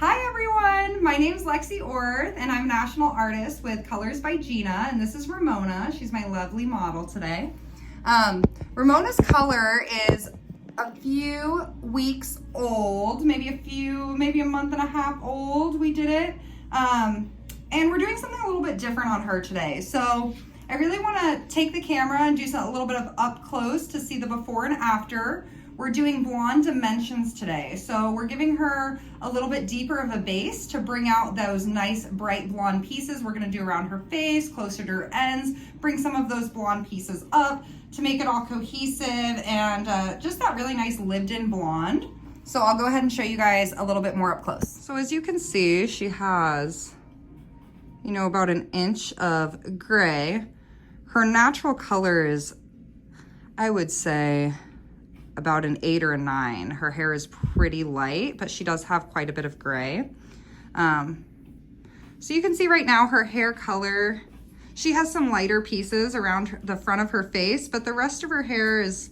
Hi everyone, my name is Lexii Orth and I'm a national artist with Colors by Gina, and this is Ramona. She's my lovely model today. Ramona's color is a few weeks old, maybe a month and a half old. We did it. And we're doing something a little bit different on her today. So I really want to take the camera and do a little bit of up close to see the before and after. We're doing blonde dimensions today. So we're giving her a little bit deeper of a base to bring out those nice bright blonde pieces. We're gonna do around her face, closer to her ends, bring some of those blonde pieces up to make it all cohesive and just that really nice lived in blonde. So I'll go ahead and show you guys a little bit more up close. So as you can see, she has, about an inch of gray. Her natural color is, I would say, about an 8 or a 9. Her hair is pretty light, but she does have quite a bit of gray. So you can see right now her hair color, she has some lighter pieces around the front of her face, but the rest of her hair is,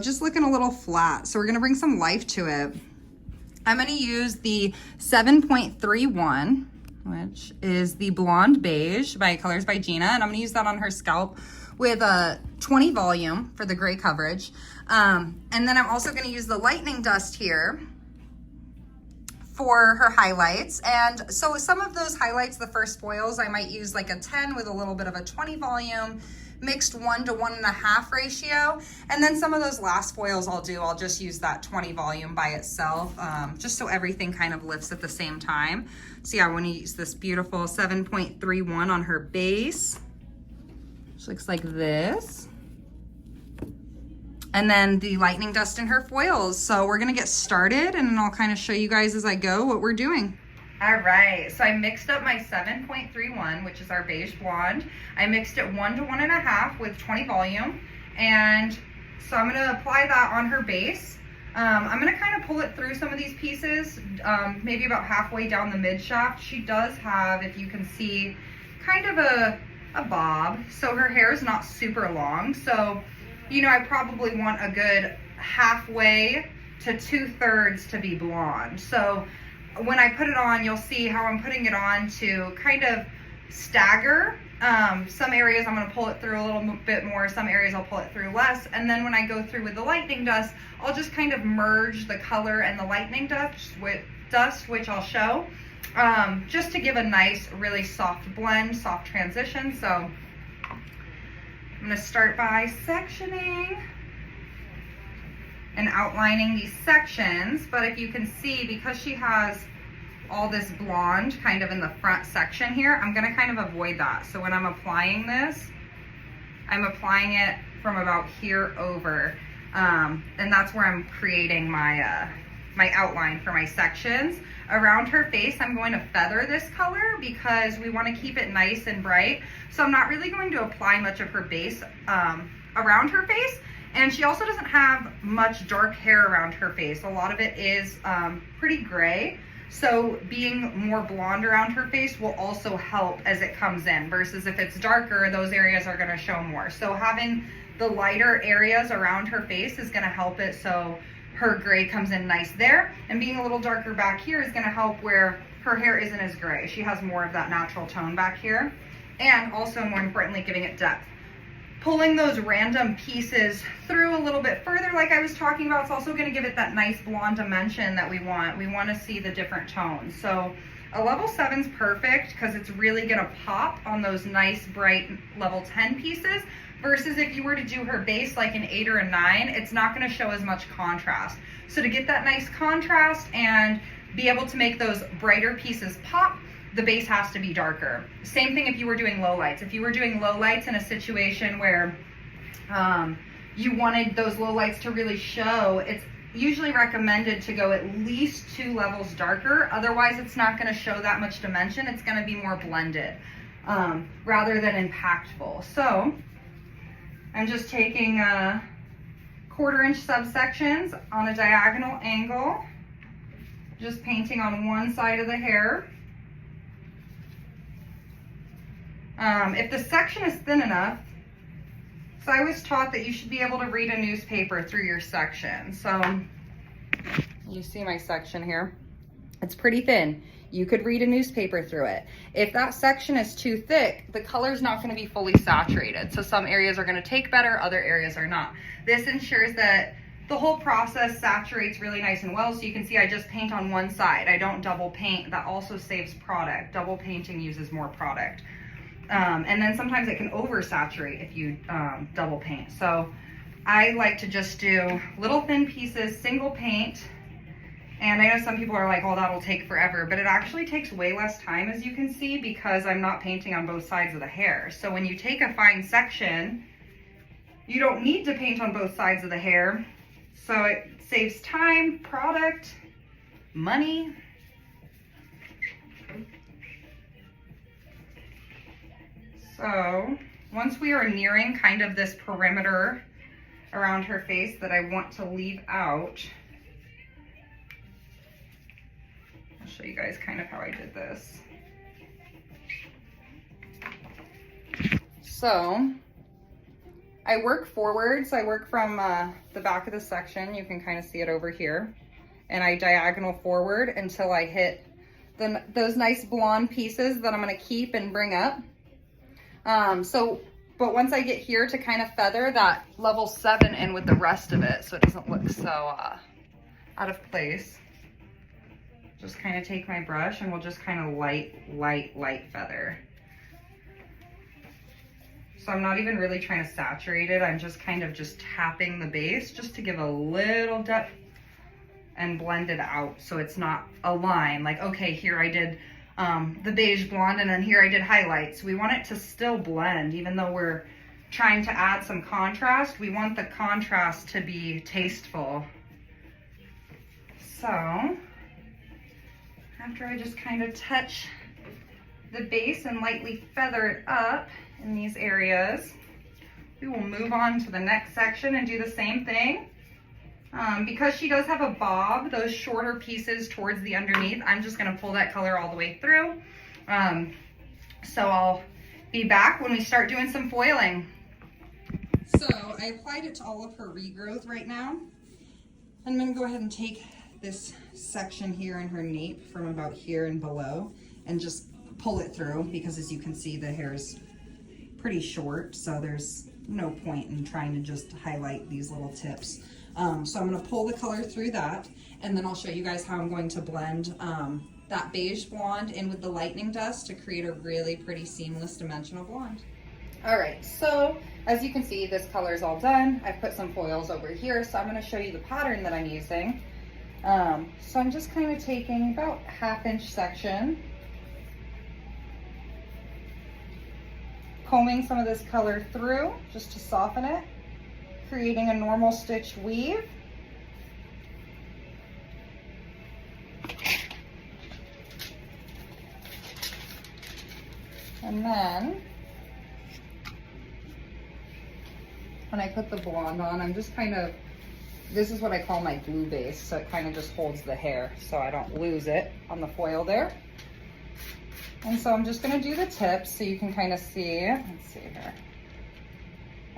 just looking a little flat. So we're gonna bring some life to it. I'm gonna use the 7.31, which is the Blonde Beige by Colors by Gina, and I'm gonna use that on her scalp with a 20 volume for the gray coverage. And then I'm also gonna use the Lightening dust here for her highlights. And so some of those highlights, the first foils, I might use like a 10 with a little bit of a 20 volume, mixed 1 to 1.5 ratio. And then some of those last foils I'll just use that 20 volume by itself, just so everything kind of lifts at the same time. So yeah, I wanna use this beautiful 7.31 on her base. Which looks like this. And then the Lightning dust in her foils. So we're gonna get started and then I'll kind of show you guys as I go what we're doing. All right, so I mixed up my 7.31, which is our beige blonde. I mixed it 1 to 1.5 with 20 volume. And so I'm gonna apply that on her base. I'm gonna kind of pull it through some of these pieces, maybe about halfway down the mid shaft. She does have, if you can see, kind of a bob. So her hair is not super long. So, I probably want a good halfway to 2/3 to be blonde. So when I put it on, you'll see how I'm putting it on to kind of stagger. Some areas I'm going to pull it through a little bit more, some areas I'll pull it through less. And then when I go through with the Lightning dust, I'll just kind of merge the color and the Lightning dust, which I'll show, just to give a nice, really soft blend, soft transition. So I'm going to start by sectioning and outlining these sections. But if you can see, because she has all this blonde kind of in the front section here, I'm going to kind of avoid that. So when I'm applying this, I'm applying it from about here over. And that's where I'm creating my my outline for my sections. Around her face, I'm going to feather this color because we want to keep it nice and bright. So I'm not really going to apply much of her base around her face. And she also doesn't have much dark hair around her face. A lot of it is pretty gray. So being more blonde around her face will also help as it comes in, versus if it's darker, those areas are going to show more. So having the lighter areas around her face is going to help it so her gray comes in nice there, and being a little darker back here is going to help where her hair isn't as gray. She has more of that natural tone back here, and also more importantly, giving it depth. Pulling those random pieces through a little bit further, like I was talking about, it's also going to give it that nice blonde dimension that we want. We want to see the different tones. So a level 7's perfect because it's really going to pop on those nice bright level 10 pieces. Versus if you were to do her base like an 8 or a 9, it's not going to show as much contrast. So to get that nice contrast and be able to make those brighter pieces pop, the base has to be darker. Same thing if you were doing lowlights. If you were doing lowlights in a situation where you wanted those lowlights to really show, it's usually recommended to go at least 2 levels darker. Otherwise, it's not going to show that much dimension. It's going to be more blended rather than impactful. So I'm just taking 1/4 inch subsections on a diagonal angle, just painting on one side of the hair. If the section is thin enough, so I was taught that you should be able to read a newspaper through your section. So you see my section here. It's pretty thin. You could read a newspaper through it. If that section is too thick, the color's not gonna be fully saturated. So some areas are gonna take better, other areas are not. This ensures that the whole process saturates really nice and well. So you can see I just paint on one side. I don't double paint. That also saves product. Double painting uses more product. And then sometimes it can oversaturate if you double paint. So I like to just do little thin pieces, single paint. And I know some people are like, oh, that'll take forever, but it actually takes way less time, as you can see, because I'm not painting on both sides of the hair. So when you take a fine section, you don't need to paint on both sides of the hair. So it saves time, product, money. So once we are nearing kind of this perimeter around her face that I want to leave out, I'll show you guys kind of how I did this. So I work forwards. I work from the back of the section. You can kind of see it over here. And I diagonal forward until I hit those nice blonde pieces that I'm gonna keep and bring up. But once I get here to kind of feather that level 7 in with the rest of it so it doesn't look so out of place. Just kind of take my brush and we'll just kind of light feather. So I'm not even really trying to saturate it. I'm just kind of just tapping the base just to give a little depth and blend it out so it's not a line. Like, okay, here I did the beige blonde and then here I did highlights. We want it to still blend even though we're trying to add some contrast. We want the contrast to be tasteful. So after I just kind of touch the base and lightly feather it up in these areas, we will move on to the next section and do the same thing. Because she does have a bob, those shorter pieces towards the underneath, I'm just gonna pull that color all the way through. So I'll be back when we start doing some foiling. So I applied it to all of her regrowth right now. I'm gonna go ahead and take this section here in her nape from about here and below and just pull it through because as you can see the hair is pretty short, so there's no point in trying to just highlight these little tips. So I'm going to pull the color through that and then I'll show you guys how I'm going to blend that beige blonde in with the lightning dust to create a really pretty seamless dimensional blonde. Alright, so as you can see this color is all done. I've put some foils over here, so I'm going to show you the pattern that I'm using. So I'm just kind of taking about ½ inch section, combing some of this color through just to soften it, creating a normal stitch weave. And then when I put the blonde on, I'm just kind of, this is what I call my glue base, so it kind of just holds the hair so I don't lose it on the foil there. And so I'm just going to do the tips so you can kind of see. Let's see here.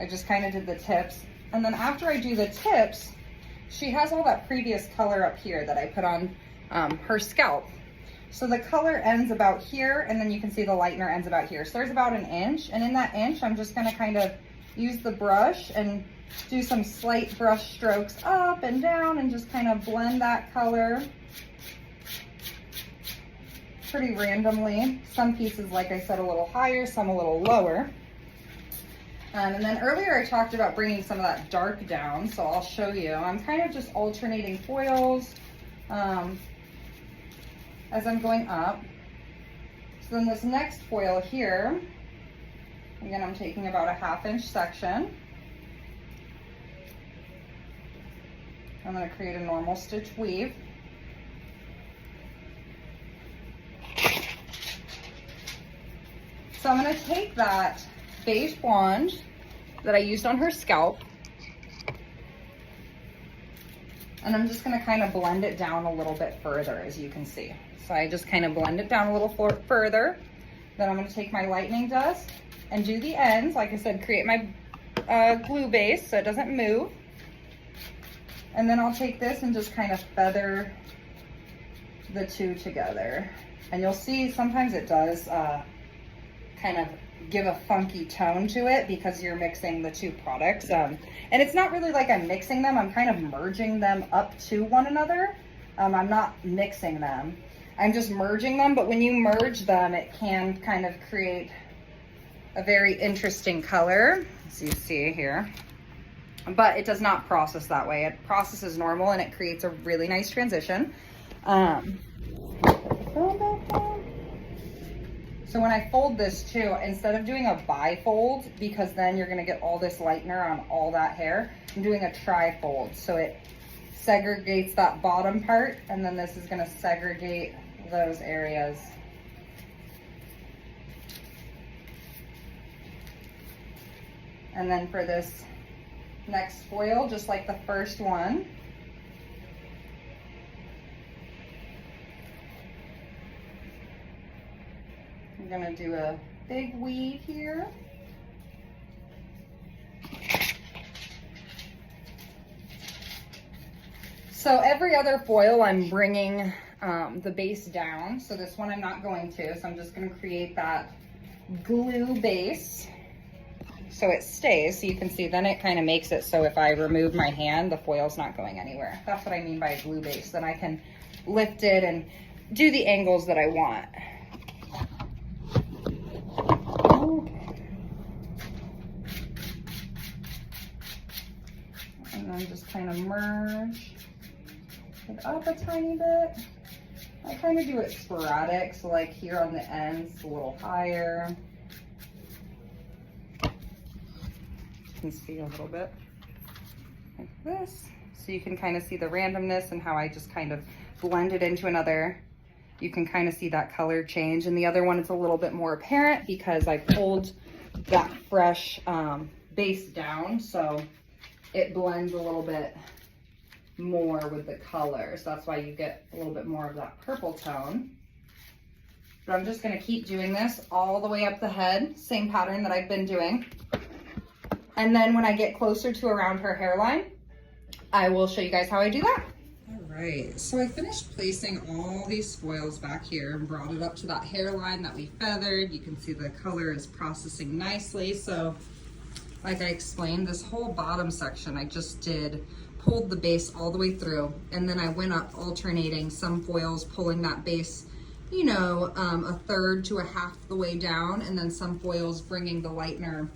I just kind of did the tips. And then after I do the tips, she has all that previous color up here that I put on her scalp. So the color ends about here, and then you can see the lightener ends about here. So there's about 1 inch, and in that inch, I'm just going to kind of use the brush and do some slight brush strokes up and down and just kind of blend that color pretty randomly. Some pieces, like I said, a little higher, some a little lower. And then earlier I talked about bringing some of that dark down, so I'll show you. I'm kind of just alternating foils as I'm going up. So then this next foil here, again, I'm taking about a ½ inch section. I'm going to create a normal stitch weave. So I'm going to take that beige blonde that I used on her scalp, and I'm just going to kind of blend it down a little bit further, as you can see. So I just kind of blend it down a little further. Then I'm going to take my lightning dust and do the ends. Like I said, create my glue base so it doesn't move. And then I'll take this and just kind of feather the two together. And you'll see sometimes it does kind of give a funky tone to it because you're mixing the two products. And it's not really like I'm mixing them, I'm kind of merging them up to one another. I'm not mixing them, I'm just merging them, but when you merge them, it can kind of create a very interesting color, as you see here. But it does not process that way. It processes normal and it creates a really nice transition. So when I fold this too, instead of doing a bifold, because then you're gonna get all this lightener on all that hair, I'm doing a trifold. So it segregates that bottom part, and then this is gonna segregate those areas. And then for this next foil, just like the first one, I'm gonna do a big weave here. So every other foil I'm bringing the base down. So this one I'm not going to, so I'm just gonna create that glue base so it stays. So you can see then it kind of makes it so if I remove my hand, the foil's not going anywhere. That's what I mean by a glue base. Then I can lift it and do the angles that I want. And then just kind of merge it up a tiny bit. I kind of do it sporadic, so like here on the ends, a little higher. You can see a little bit like this. So you can kind of see the randomness and how I just kind of blend it into another. You can kind of see that color change. And the other one is a little bit more apparent because I pulled that fresh base down, so it blends a little bit more with the color. So that's why you get a little bit more of that purple tone. But I'm just gonna keep doing this all the way up the head, same pattern that I've been doing. And then when I get closer to around her hairline, I will show you guys how I do that. All right, so I finished placing all these foils back here and brought it up to that hairline that we feathered. You can see the color is processing nicely. So like I explained, this whole bottom section I just pulled the base all the way through, and then I went up alternating some foils, pulling that base, you know, a third to a half the way down, and then some foils bringing the lightener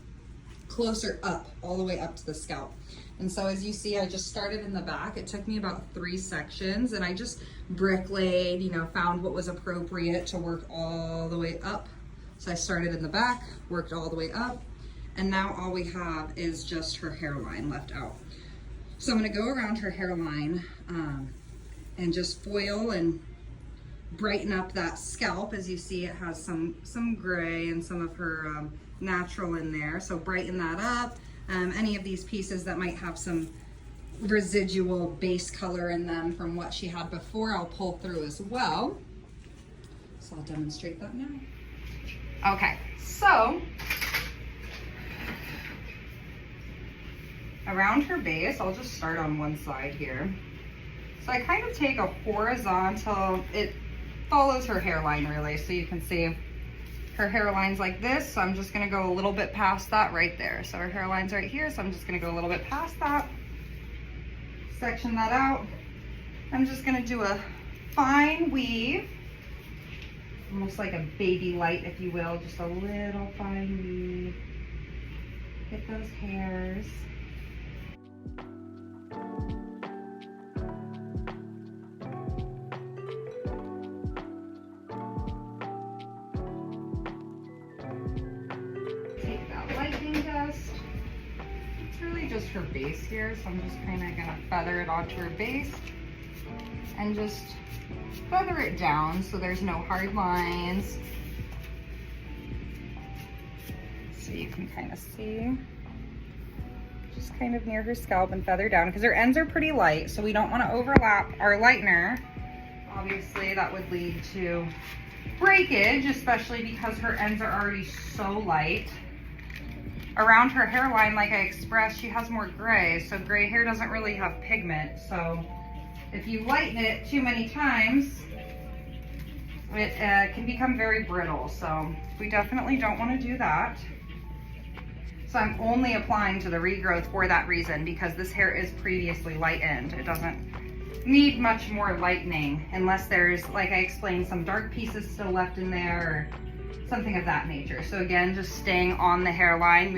closer up, all the way up to the scalp. And so as you see, I just started in the back. It took me about 3 sections, and I just bricklayed, you know, found what was appropriate to work all the way up. So I started in the back, worked all the way up, and now all we have is just her hairline left out. So I'm gonna go around her hairline and just foil and brighten up that scalp. As you see, it has some gray and some of her natural in there. So brighten that up. Any of these pieces that might have some residual base color in them from what she had before, I'll pull through as well. So I'll demonstrate that now. Okay, so around her base, I'll just start on one side here. So I kind of take a horizontal, it follows her hairline really, so you can see her hairline's like this, so I'm just gonna go a little bit past that right there. So her hairline's right here, so I'm just gonna go a little bit past that, section that out. I'm just gonna do a fine weave, almost like a baby light, if you will, just a little fine weave. Get those hairs. Just her base here, so I'm just kind of gonna feather it onto her base and just feather it down so there's no hard lines. So you can kind of see, just kind of near her scalp and feather down because her ends are pretty light, so we don't want to overlap our lightener. Obviously that would lead to breakage, especially because her ends are already so light. Around her hairline, like I expressed, she has more gray, so gray hair doesn't really have pigment. So if you lighten it too many times, it can become very brittle. So we definitely don't want to do that. So I'm only applying to the regrowth for that reason, because this hair is previously lightened. It doesn't need much more lightening unless there's, like I explained, some dark pieces still left in there or something of that nature. So again, just staying on the hairline,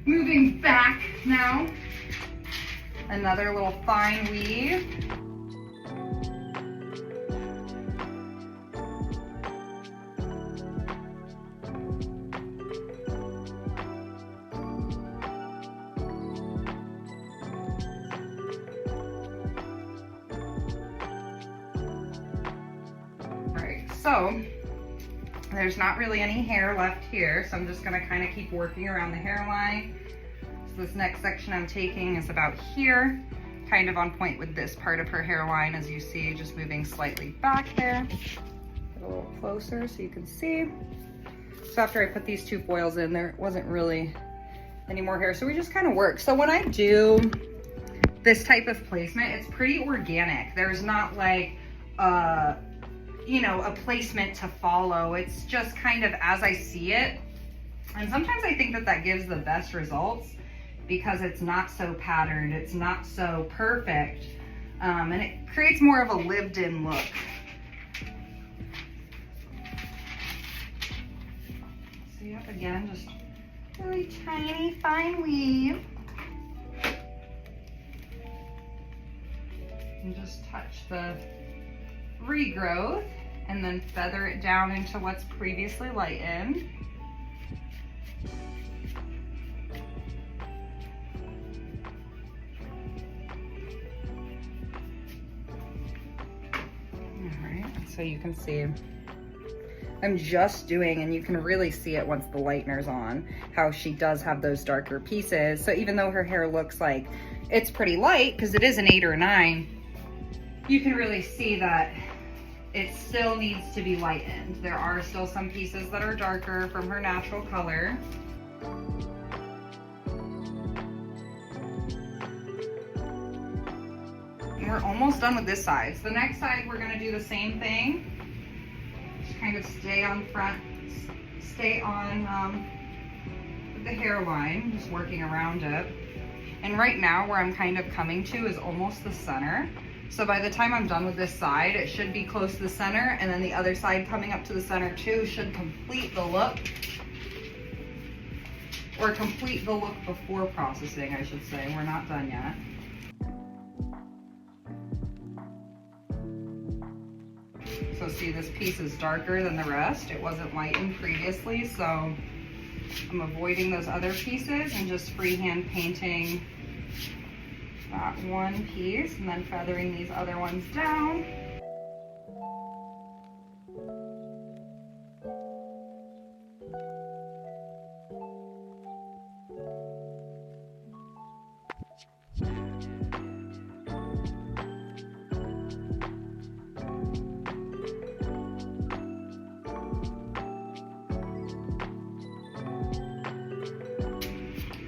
moving back now. Another little fine weave. So there's not really any hair left here, so I'm just gonna kind of keep working around the hairline. So this next section I'm taking is about here, kind of on point with this part of her hairline, as you see, just moving slightly back there. Get a little closer so you can see. So after I put these two foils in, there wasn't really any more hair, so we just kind of work. So when I do this type of placement, it's pretty organic. There's not like you know, a placement to follow. It's just kind of as I see it. And sometimes I think that that gives the best results because it's not so patterned, it's not so perfect, and it creates more of a lived-in look. So yep, again, just really tiny, fine weave. And just touch the regrowth and then feather it down into what's previously lightened. All right, so you can see I'm just doing, and you can really see it once the lightener's on, how she does have those darker pieces. So even though her hair looks like it's pretty light, because it is an 8 or 9, you can really see that it still needs to be lightened. There are still some pieces that are darker from her natural color. And we're almost done with this side. So the next side, we're gonna do the same thing. Just kind of stay on front, stay on the hairline, just working around it. And right now where I'm kind of coming to is almost the center. So by the time I'm done with this side, it should be close to the center, and then the other side coming up to the center too should complete the look, or complete the look before processing, I should say. We're not done yet. So see, this piece is darker than the rest. It wasn't lightened previously, so I'm avoiding those other pieces and just freehand painting that one piece and then feathering these other ones down.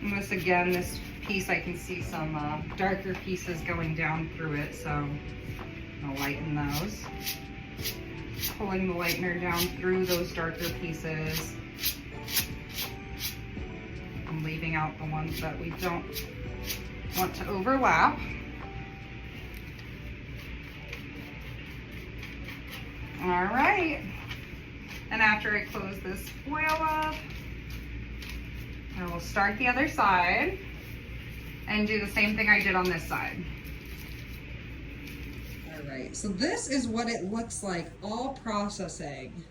And this again, this piece, I can see some darker pieces going down through it, so I'll lighten those. Pulling the lightener down through those darker pieces and leaving out the ones that we don't want to overlap. All right, and after I close this foil up, I will start the other side and do the same thing I did on this side. All right, so this is what it looks like all processing.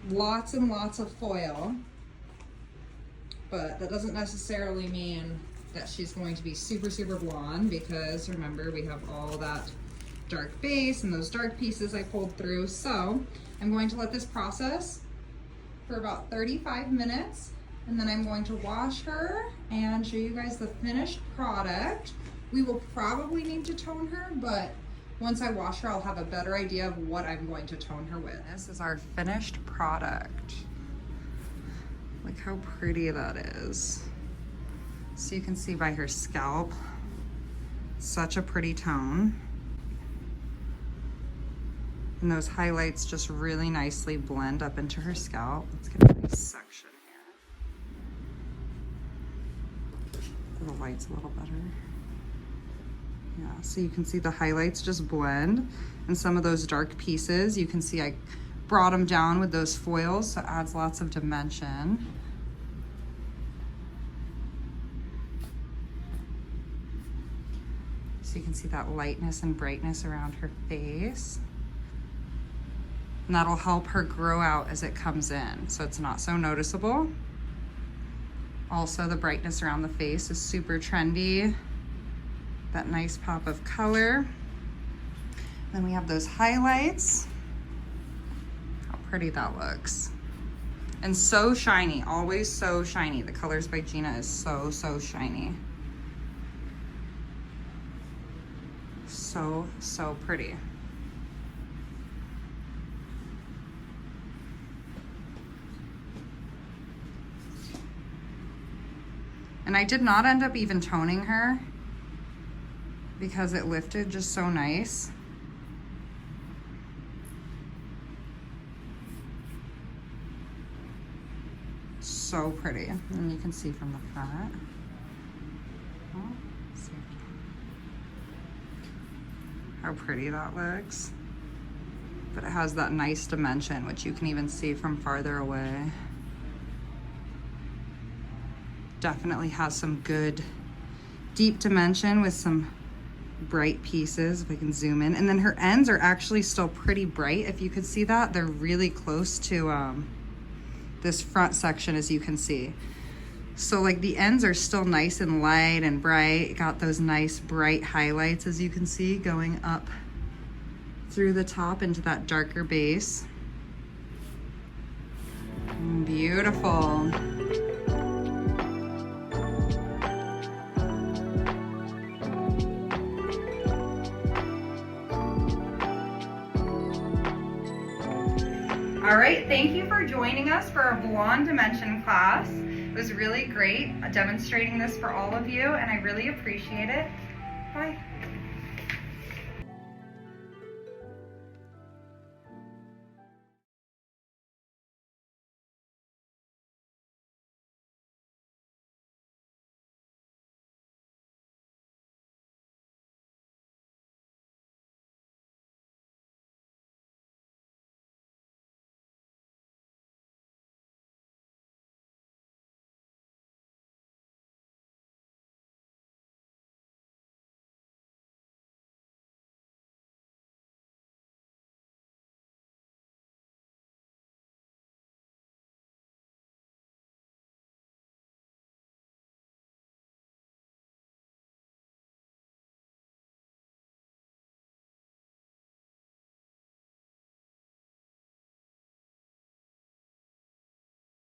Lots and lots of foil, but that doesn't necessarily mean that she's going to be super, super blonde, because remember, we have all that dark base and those dark pieces I pulled through. So I'm going to let this process for about 35 minutes. And then I'm going to wash her and show you guys the finished product. We will probably need to tone her, but once I wash her, I'll have a better idea of what I'm going to tone her with. This is our finished product. Look how pretty that is. So you can see by her scalp, such a pretty tone. And those highlights just really nicely blend up into her scalp. Let's get a nice section here. The light's a little better. Yeah, so you can see the highlights just blend. And some of those dark pieces, you can see I brought them down with those foils, so it adds lots of dimension. So you can see that lightness and brightness around her face. And that'll help her grow out as it comes in, so it's not so noticeable. Also, the brightness around the face is super trendy. That nice pop of color. Then we have those highlights. How pretty that looks. And so shiny, always so shiny. The Colors by Gina is so, so shiny. So, so pretty. And I did not end up even toning her because it lifted just so nice. So pretty. And you can see from the front. Oh, see how pretty that looks. But it has that nice dimension, which you can even see from farther away. Definitely has some good deep dimension with some bright pieces, if I can zoom in. And then her ends are actually still pretty bright. If you could see that, they're really close to this front section, as you can see. So like the ends are still nice and light and bright. Got those nice bright highlights, as you can see, going up through the top into that darker base. Beautiful. All right, thank you for joining us for our Blonde Dimension class. It was really great demonstrating this for all of you, and I really appreciate it. Bye.